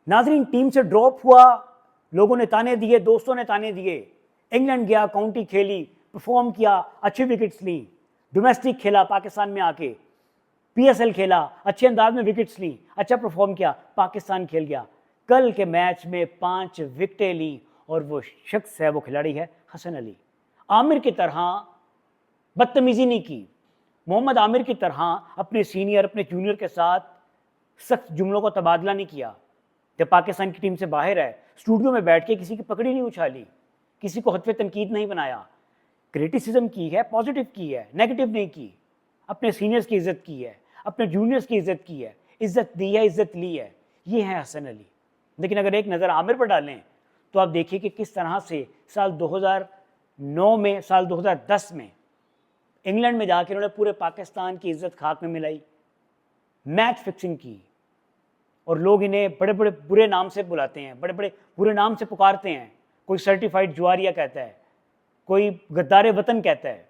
ناظرین ٹیم سے ڈراپ ہوا, لوگوں نے تانے دیے, دوستوں نے تانے دیے. انگلینڈ گیا, کاؤنٹی کھیلی, پرفارم کیا, اچھی وکٹس لی. ڈومیسٹک کھیلا پاکستان میں آ کے, پی ایس ایل کھیلا, اچھے انداز میں وکٹس لی, اچھا پرفارم کیا, پاکستان کھیل گیا. کل کے میچ میں 5 وکٹیں لیں اور وہ شخص ہے, وہ کھلاڑی ہے حسن علی. عامر کی طرح بدتمیزی نہیں کی, محمد عامر کی طرح اپنے سینئر اپنے جونیئر کے ساتھ سخت جملوں کا تبادلہ نہیں کیا. جب پاکستان کی ٹیم سے باہر ہے, اسٹوڈیو میں بیٹھ کے کسی کی پکڑی نہیں اچھالی, کسی کو حتف تنقید نہیں بنایا, کریٹیسزم کی ہے, پازیٹیو کی ہے, نیگیٹو نہیں کی. اپنے سینئرز کی عزت کی ہے, اپنے جونیئرز کی عزت کی ہے, عزت دی ہے, عزت لی ہے. یہ ہے حسن علی. لیکن اگر ایک نظر عامر پر ڈالیں تو آپ دیکھیے کہ کس طرح سے سال 2009 میں, سال 2010 میں انگلینڈ میں جا کے انہوں نے پورے پاکستان کی عزت خاک میں ملائی, میچ فکسنگ کی, اور لوگ انہیں بڑے بڑے برے نام سے بلاتے ہیں, بڑے بڑے برے نام سے پکارتے ہیں. کوئی سرٹیفائڈ جواریا کہتا ہے, کوئی غدار وطن کہتا ہے,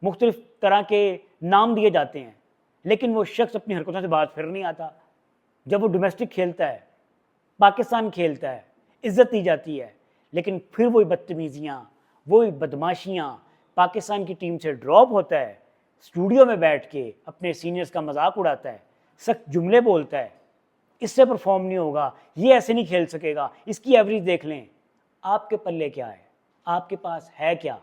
مختلف طرح کے نام دیے جاتے ہیں. لیکن وہ شخص اپنی حرکتوں سے باز پھر نہیں آتا. جب وہ ڈومیسٹک کھیلتا ہے, پاکستان کھیلتا ہے, عزت دی جاتی ہے, لیکن پھر وہی بدتمیزیاں, وہی بدماشیاں. پاکستان کی ٹیم سے ڈراپ ہوتا ہے, اسٹوڈیو میں بیٹھ کے اپنے سینئرز کا مذاق اڑاتا ہے, سخت جملے بولتا ہے, اس سے پرفارم نہیں ہوگا, یہ ایسے نہیں کھیل سکے گا, اس کی ایوریج دیکھ لیں. آپ کے پلے کیا ہے, آپ کے پاس ہے کیا؟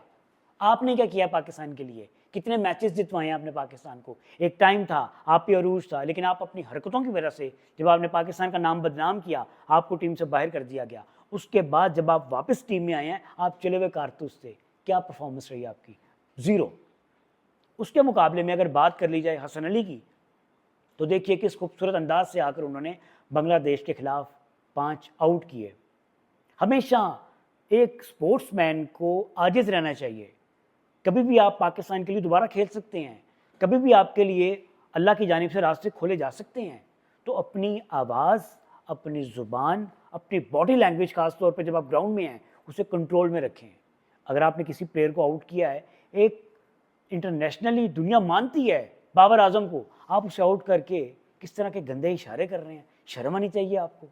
آپ نے کیا کیا پاکستان کے لیے؟ کتنے میچز جتوائے ہیں آپ نے پاکستان کو؟ ایک ٹائم تھا, آپ پہ عروج تھا, لیکن آپ اپنی حرکتوں کی وجہ سے جب آپ نے پاکستان کا نام بدنام کیا, آپ کو ٹیم سے باہر کر دیا گیا. اس کے بعد جب آپ واپس ٹیم میں آئے ہیں, آپ چلے ہوئے کارتوس تھے. کیا پرفارمنس رہی آپ کی؟ زیرو. اس کے مقابلے میں اگر بات کر لی جائے حسن علی کی, تو دیکھیے کس خوبصورت انداز سے آ کر انہوں نے بنگلہ دیش کے خلاف 5 آؤٹ کیے. ہمیشہ ایک سپورٹس مین کو عاجز رہنا چاہیے. کبھی بھی آپ پاکستان کے لیے دوبارہ کھیل سکتے ہیں, کبھی بھی آپ کے لیے اللہ کی جانب سے راستے کھولے جا سکتے ہیں. تو اپنی آواز, اپنی زبان, اپنی باڈی لینگویج, خاص طور پہ جب آپ گراؤنڈ میں ہیں, اسے کنٹرول میں رکھیں. اگر آپ نے کسی پلیئر کو آؤٹ کیا ہے, ایک انٹرنیشنلی دنیا مانتی ہے بابر اعظم کو, آپ اسے آؤٹ کر کے کس طرح کے گندے اشارے کر رہے ہیں, شرم آنی چاہیے آپ کو.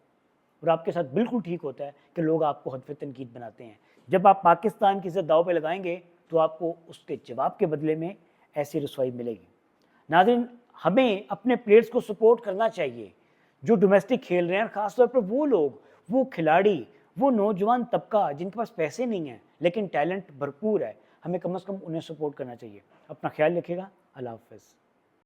اور آپ کے ساتھ بالکل ٹھیک ہوتا ہے کہ لوگ آپ کو حتف تنقید بناتے ہیں. جب آپ پاکستان کی عزت داؤ پہ لگائیں گے تو آپ کو اس کے جواب کے بدلے میں ایسی رسوائی ملے گی. ناظرین, ہمیں اپنے پلیئرز کو سپورٹ کرنا چاہیے جو ڈومیسٹک کھیل رہے ہیں, اور خاص طور پر وہ لوگ, وہ کھلاڑی, وہ نوجوان طبقہ جن کے پاس پیسے نہیں ہیں لیکن ٹیلنٹ بھرپور ہے. ہمیں کم از کم انہیں سپورٹ کرنا چاہیے. اپنا خیال رکھیے گا. اللہ حافظ.